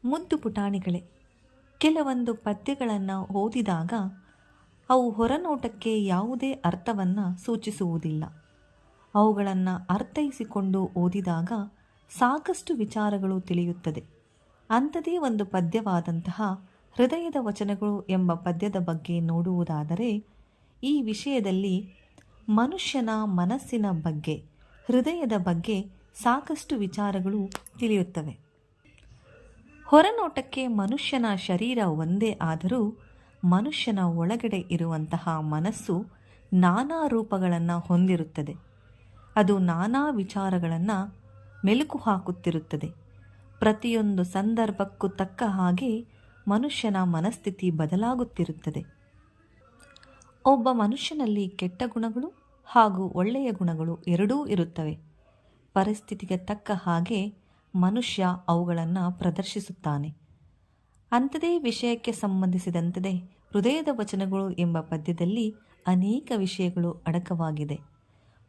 ಮುದ್ದು ಪುಟಾಣಿಗಳೇ, ಕೆಲವೊಂದು ಪದ್ಯಗಳನ್ನು ಓದಿದಾಗ ಅವು ಹೊರನೋಟಕ್ಕೆ ಯಾವುದೇ ಅರ್ಥವನ್ನು ಸೂಚಿಸುವುದಿಲ್ಲ. ಅವುಗಳನ್ನು ಅರ್ಥೈಸಿಕೊಂಡು ಓದಿದಾಗ ಸಾಕಷ್ಟು ವಿಚಾರಗಳು ತಿಳಿಯುತ್ತದೆ. ಅಂಥದೇ ಒಂದು ಪದ್ಯವಾದಂತಹ ಹೃದಯದ ವಚನಗಳು ಎಂಬ ಪದ್ಯದ ಬಗ್ಗೆ ನೋಡುವುದಾದರೆ, ಈ ವಿಷಯದಲ್ಲಿ ಮನುಷ್ಯನ ಮನಸ್ಸಿನ ಬಗ್ಗೆ, ಹೃದಯದ ಬಗ್ಗೆ ಸಾಕಷ್ಟು ವಿಚಾರಗಳು ತಿಳಿಯುತ್ತವೆ. ಹೊರನೋಟಕ್ಕೆ ಮನುಷ್ಯನ ಶರೀರ ಒಂದೇ ಆದರೂ ಮನುಷ್ಯನ ಒಳಗಡೆ ಇರುವಂತಹ ಮನಸ್ಸು ನಾನಾ ರೂಪಗಳನ್ನು ಹೊಂದಿರುತ್ತದೆ. ಅದು ನಾನಾ ವಿಚಾರಗಳನ್ನು ಮೆಲುಕು ಹಾಕುತ್ತಿರುತ್ತದೆ. ಪ್ರತಿಯೊಂದು ಸಂದರ್ಭಕ್ಕೂ ತಕ್ಕ ಹಾಗೆ ಮನುಷ್ಯನ ಮನಸ್ಥಿತಿ ಬದಲಾಗುತ್ತಿರುತ್ತದೆ. ಒಬ್ಬ ಮನುಷ್ಯನಲ್ಲಿ ಕೆಟ್ಟ ಗುಣಗಳು ಹಾಗೂ ಒಳ್ಳೆಯ ಗುಣಗಳು ಎರಡೂ ಇರುತ್ತವೆ. ಪರಿಸ್ಥಿತಿಗೆ ತಕ್ಕ ಹಾಗೆ ಮನುಷ್ಯ ಅವುಗಳನ್ನು ಪ್ರದರ್ಶಿಸುತ್ತಾನೆ. ಅಂಥದೇ ವಿಷಯಕ್ಕೆ ಸಂಬಂಧಿಸಿದಂತೆ ಹೃದಯದ ವಚನಗಳು ಎಂಬ ಪದ್ಯದಲ್ಲಿ ಅನೇಕ ವಿಷಯಗಳು ಅಡಕವಾಗಿದೆ.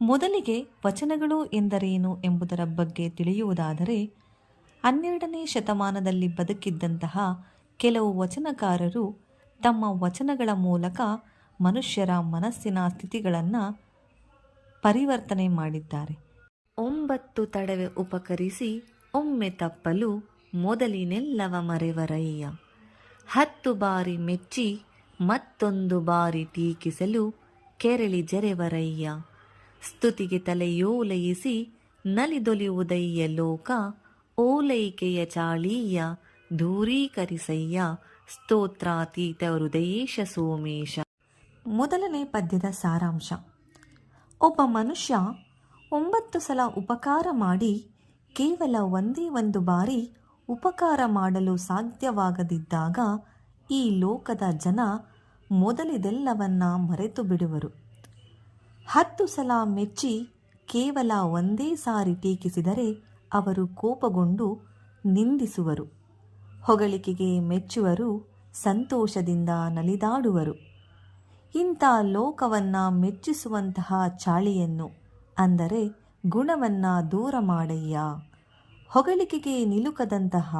ಮೊದಲಿಗೆ ವಚನಗಳು ಎಂದರೇನು ಎಂಬುದರ ಬಗ್ಗೆ ತಿಳಿಯುವುದಾದರೆ, 12ನೇ ಶತಮಾನದಲ್ಲಿ ಬದುಕಿದ್ದಂತಹ ಕೆಲವು ವಚನಕಾರರು ತಮ್ಮ ವಚನಗಳ ಮೂಲಕ ಮನುಷ್ಯರ ಮನಸ್ಸಿನ ಸ್ಥಿತಿಗಳನ್ನು ಪರಿವರ್ತನೆ ಮಾಡಿದ್ದಾರೆ. 9 ತಡವೆ ಉಪಕರಿಸಿ ಒಮ್ಮೆ ತಪ್ಪಲು ಮೊದಲಿನೆಲ್ಲವ ಮರೆವರಯ್ಯ, 10 ಬಾರಿ ಮೆಚ್ಚಿ ಮತ್ತೊಂದು ಬಾರಿ ಟೀಕಿಸಲು ಕೆರಳಿ ಜರೆವರಯ್ಯ, ಸ್ತುತಿಗೆ ತಲೆಯೋಲಯಿಸಿ ನಲಿದೊಲಿಯುವುದಯ್ಯ ಲೋಕ, ಓಲೈಕೆಯ ಚಾಳೀಯ ದೂರೀಕರಿಸಯ್ಯ, ಸ್ತೋತ್ರಾತೀತ ಹೃದಯೇಶ ಸೋಮೇಶ. ಮೊದಲನೇ ಪದ್ಯದ ಸಾರಾಂಶ: ಒಬ್ಬ ಮನುಷ್ಯ 9 ಸಲ ಉಪಕಾರ ಮಾಡಿ ಕೇವಲ ಒಂದೇ ಒಂದು ಬಾರಿ ಉಪಕಾರ ಮಾಡಲು ಸಾಧ್ಯವಾಗದಿದ್ದಾಗ ಈ ಲೋಕದ ಜನ ಮೊದಲಿದೆಲ್ಲವನ್ನ ಮರೆತು ಬಿಡುವರು. 10 ಸಲ ಮೆಚ್ಚಿ ಕೇವಲ ಒಂದೇ ಸಾರಿ ಟೀಕಿಸಿದರೆ ಅವರು ಕೋಪಗೊಂಡು ನಿಂದಿಸುವರು. ಹೊಗಳಿಕೆಗೆ ಮೆಚ್ಚುವರು, ಸಂತೋಷದಿಂದ ನಲಿದಾಡುವರು. ಇಂಥ ಲೋಕವನ್ನು ಮೆಚ್ಚಿಸುವಂತಹ ಚಾಳಿಯನ್ನು, ಅಂದರೆ ಗುಣವನ್ನು ದೂರ ಮಾಡಯ್ಯ. ಹೊಗಳಿಕೆಗೆ ನಿಲುಕದಂತಹ,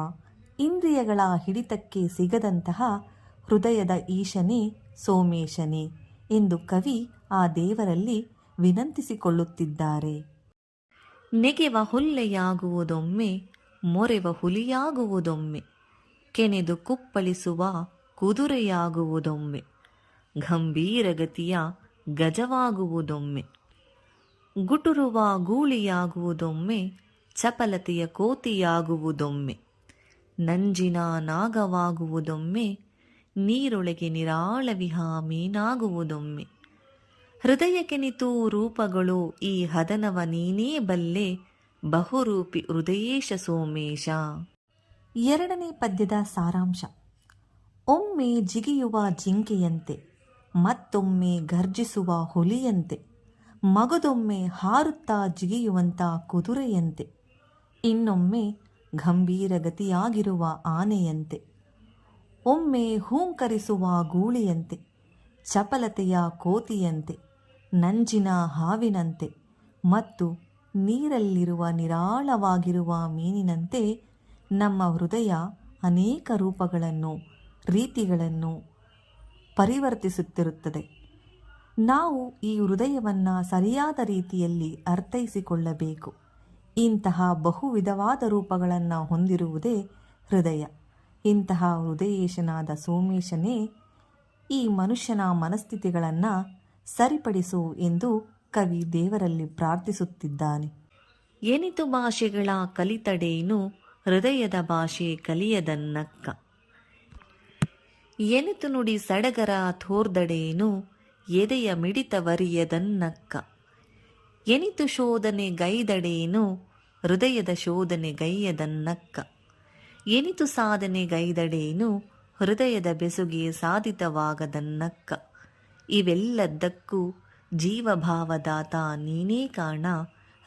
ಇಂದ್ರಿಯಗಳ ಹಿಡಿತಕ್ಕೆ ಸಿಗದಂತಹ ಹೃದಯದ ಈಶನೇ ಸೋಮೇಶನೇ ಎಂದು ಕವಿ ಆ ದೇವರಲ್ಲಿ ವಿನಂತಿಸಿಕೊಳ್ಳುತ್ತಿದ್ದಾರೆ. ನೆಗೆವ ಹುಲ್ಲೆಯಾಗುವುದೊಮ್ಮೆ, ಮೊರೆವ ಹುಲಿಯಾಗುವುದೊಮ್ಮೆ, ಕೆನೆದು ಕುಪ್ಪಳಿಸುವ ಕುದುರೆಯಾಗುವುದೊಮ್ಮೆ, ಗಂಭೀರಗತಿಯ ಗಜವಾಗುವುದೊಮ್ಮೆ, ಗುಟುರುವ ಗೂಳಿಯಾಗುವುದೊಮ್ಮೆ, ಚಪಲತೆಯ ಕೋತಿಯಾಗುವುದೊಮ್ಮೆ, ನಂಜಿನ ನಾಗವಾಗುವುದೊಮ್ಮೆ, ನೀರೊಳಗೆ ನಿರಾಳವಿಹ ಮೀನಾಗುವುದೊಮ್ಮೆ, ಹೃದಯಕ್ಕೆನಿತು ರೂಪಗಳು ಈ ಹದನವ ನೀನೇ ಬಲ್ಲೆ, ಬಹುರೂಪಿ ಹೃದಯೇಶ ಸೋಮೇಶ. ಎರಡನೇ ಪದ್ಯದ ಸಾರಾಂಶ: ಒಮ್ಮೆ ಜಿಗಿಯುವ ಜಿಂಕೆಯಂತೆ, ಮತ್ತೊಮ್ಮೆ ಗರ್ಜಿಸುವ ಹುಲಿಯಂತೆ, ಮಗದೊಮ್ಮೆ ಹಾರುತ್ತಾ ಜಿಗಿಯುವಂಥ ಕುದುರೆಯಂತೆ, ಇನ್ನೊಮ್ಮೆ ಗಂಭೀರಗತಿಯಾಗಿರುವ ಆನೆಯಂತೆ, ಒಮ್ಮೆ ಹೂಂಕರಿಸುವ ಗೂಳಿಯಂತೆ, ಚಪಲತೆಯ ಕೋತಿಯಂತೆ, ನಂಜಿನ ಹಾವಿನಂತೆ ಮತ್ತು ನೀರಲ್ಲಿರುವ ನಿರಾಳವಾಗಿರುವ ಮೀನಿನಂತೆ ನಮ್ಮ ಹೃದಯ ಅನೇಕ ರೂಪಗಳನ್ನು, ರೀತಿಗಳನ್ನು ಪರಿವರ್ತಿಸುತ್ತಿರುತ್ತದೆ. ನಾವು ಈ ಹೃದಯವನ್ನು ಸರಿಯಾದ ರೀತಿಯಲ್ಲಿ ಅರ್ಥೈಸಿಕೊಳ್ಳಬೇಕು. ಇಂತಹ ಬಹುವಿಧವಾದ ರೂಪಗಳನ್ನು ಹೊಂದಿರುವುದೇ ಹೃದಯ. ಇಂತಹ ಹೃದಯೇಶನಾದ ಸೋಮೇಶನೇ ಈ ಮನುಷ್ಯನ ಮನಸ್ಥಿತಿಗಳನ್ನು ಸರಿಪಡಿಸು ಎಂದು ಕವಿ ದೇವರಲ್ಲಿ ಪ್ರಾರ್ಥಿಸುತ್ತಿದ್ದಾನೆ. ಎನಿತು ಭಾಷೆಗಳ ಕಲಿತಡೇನು, ಹೃದಯದ ಭಾಷೆ ಕಲಿಯದನ್ನಕ್ಕ, ಎನಿತು ನುಡಿ ಸಡಗರ ತೋರ್ದಡೇನು, ಎದೆಯ ಮಿಡಿತವರಿಯದನ್ನಕ್ಕ, ಎನಿತು ಶೋಧನೆ ಗೈದಡೇನು, ಹೃದಯದ ಶೋಧನೆ ಗೈಯದನ್ನಕ್ಕ, ಎನಿತು ಸಾಧನೆ ಗೈದಡೇನು, ಹೃದಯದ ಬೆಸುಗೆ ಸಾಧಿತವಾಗದನ್ನಕ್ಕ, ಇವೆಲ್ಲದಕ್ಕೂ ಜೀವಭಾವದಾತ ನೀನೇ ಕಾರಣ,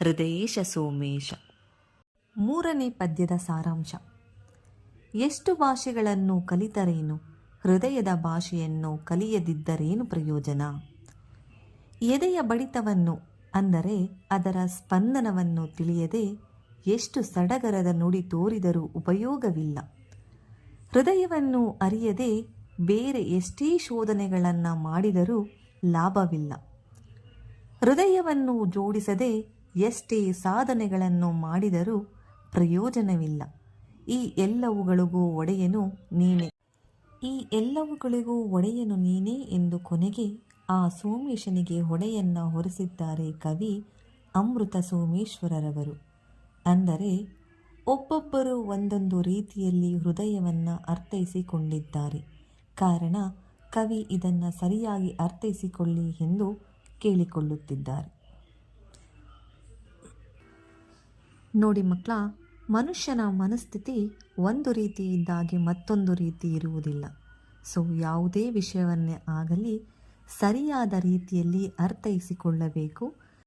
ಹೃದಯೇಶ ಸೋಮೇಶ. ಮೂರನೇ ಪದ್ಯದ ಸಾರಾಂಶ: ಎಷ್ಟು ಭಾಷೆಗಳನ್ನು ಕಲಿತರೇನು, ಹೃದಯದ ಭಾಷೆಯನ್ನು ಕಲಿಯದಿದ್ದರೇನು ಪ್ರಯೋಜನ. ಎದೆಯ ಬಡಿತವನ್ನು, ಅಂದರೆ ಅದರ ಸ್ಪಂದನವನ್ನು ತಿಳಿಯದೆ ಎಷ್ಟು ಸಡಗರದ ನುಡಿ ತೋರಿದರೂ ಉಪಯೋಗವಿಲ್ಲ. ಹೃದಯವನ್ನು ಅರಿಯದೆ ಬೇರೆ ಎಷ್ಟೇ ಶೋಧನೆಗಳನ್ನು ಮಾಡಿದರೂ ಲಾಭವಿಲ್ಲ. ಹೃದಯವನ್ನು ಜೋಡಿಸದೆ ಎಷ್ಟೇ ಸಾಧನೆಗಳನ್ನು ಮಾಡಿದರೂ ಪ್ರಯೋಜನವಿಲ್ಲ. ಈ ಎಲ್ಲವುಗಳಿಗೂ ಒಡೆಯನು ನೀನೇ ಎಂದು ಕೊನೆಗೆ ಆ ಸೋಮೇಶನಿಗೆ ಹೊಡೆಯನ್ನ ಹೊರಿಸಿದ್ದಾರೆ ಕವಿ ಅಮೃತ ಸೋಮೇಶ್ವರರವರು. ಅಂದರೆ ಒಬ್ಬೊಬ್ಬರು ಒಂದೊಂದು ರೀತಿಯಲ್ಲಿ ಹೃದಯವನ್ನು ಅರ್ಥೈಸಿಕೊಂಡಿದ್ದಾರೆ. ಕಾರಣ ಕವಿ ಇದನ್ನು ಸರಿಯಾಗಿ ಅರ್ಥೈಸಿಕೊಳ್ಳಿ ಎಂದು ಕೇಳಿಕೊಳ್ಳುತ್ತಿದ್ದಾರೆ. ನೋಡಿ ಮಕ್ಕಳ, ಮನುಷ್ಯನ ಮನಸ್ಥಿತಿ ಒಂದು ರೀತಿ ಇದ್ದಾಗೆ ಮತ್ತೊಂದು ರೀತಿ ಇರುವುದಿಲ್ಲ. ಸೊ ಯಾವುದೇ ವಿಷಯವನ್ನೇ ಆಗಲಿ ಸರಿಯಾದ ರೀತಿಯಲ್ಲಿ ಅರ್ಥೈಸಿಕೊಳ್ಳಬೇಕು.